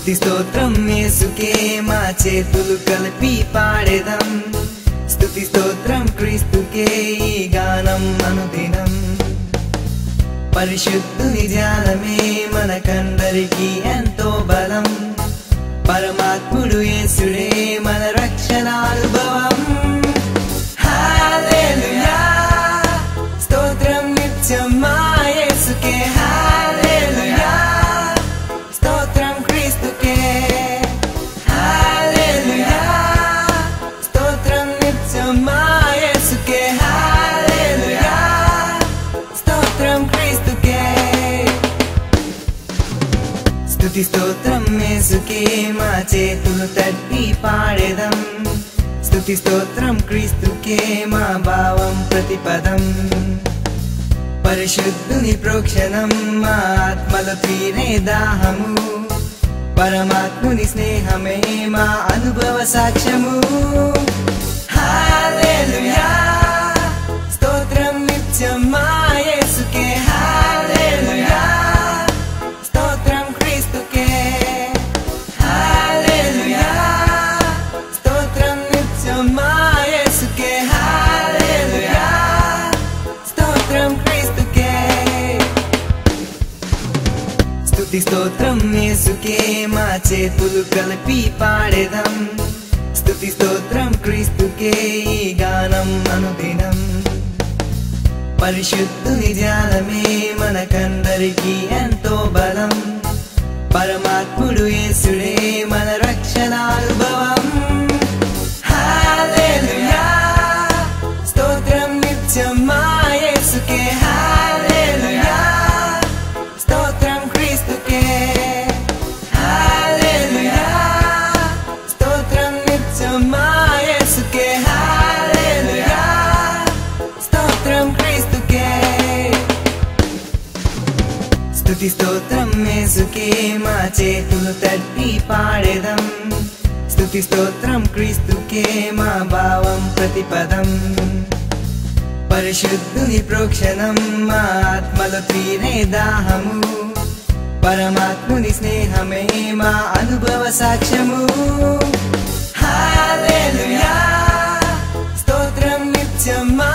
స్తుతి స్తోత్రం యేసుకే మా చేతులు కలిపి పాడేదం స్తుతి స్తోత్రం క్రీస్తుకే ఈ గానం అనుదినం పరిశుద్ధుని ధ్యానమే మనకందరికీ ఎంతో బలం పరమాత్ముడు యేసుడే మన రక్షణ అనుభవం హల్లెలూయా స్తోత్రం నిత్యం మా యేసుకే హల్లెలూయా స్తోత్రం క్రీస్తుకే హల్లెలూయా స్తోత్రం నిత్యం మా యేసుకే హల్లెలూయా స్తోత్రం క్రీస్తుకే స్తుతి స్తోత్రం యేసుకే మా చేతులు తట్టి పాడేదం స్తుతి స్తోత్రం క్రీస్తుకే మా భావం ప్రతిపదం పరిశుద్ధుని ప్రోక్షణం మా ఆత్మలో తీరే దాహము పరమాత్ముని స్నేహమే మా అనుభవ సాక్ష్యము హల్లెలూయా స్తోత్రం నిత్యం మా యేసుకే హల్లెలూయా స్తోత్రం క్రీస్తుకే హల్లెలూయా స్తోత్రం నిత్యం మా యేసుకే హల్లెలూయా స్తోత్రం క్రీస్తుకే స్తుతి స్తోత్రం యేసుకే మా చేతులు కలిపి పాడేదం స్తుతి స్తోత్రం క్రీస్తుకే ఈ గానం అనుదినం పరిశుద్ధుని ధ్యానమే మనకందరికీ ఎంతో బలం పరమాత్ముడు యేసుడే మన రక్షణ అనుభవం హల్లెలూయా స్తోత్రం నిత్యం మా యేసుకే హల్లెలూయా స్తోత్రం క్రీస్తుకే హల్లెలూయా స్తోత్రం నిత్యం మా యేసుకే హల్లెలూయా స్తోత్రం క్రీస్తుకే స్తుతి స్తోత్రం యేసుకే మా చేతులు తట్టి పాడేదం స్తుతి స్తోత్రం క్రీస్తుకే మా భావం ప్రతిపదం పరిశుద్ధుని ప్రోక్షణం మా ఆత్మలో తీరే దాహము పరమాత్ముని స్నేహమే మా అనుభవ సాక్ష్యము హల్లెలూయా స్తోత్రం నిత్యం మా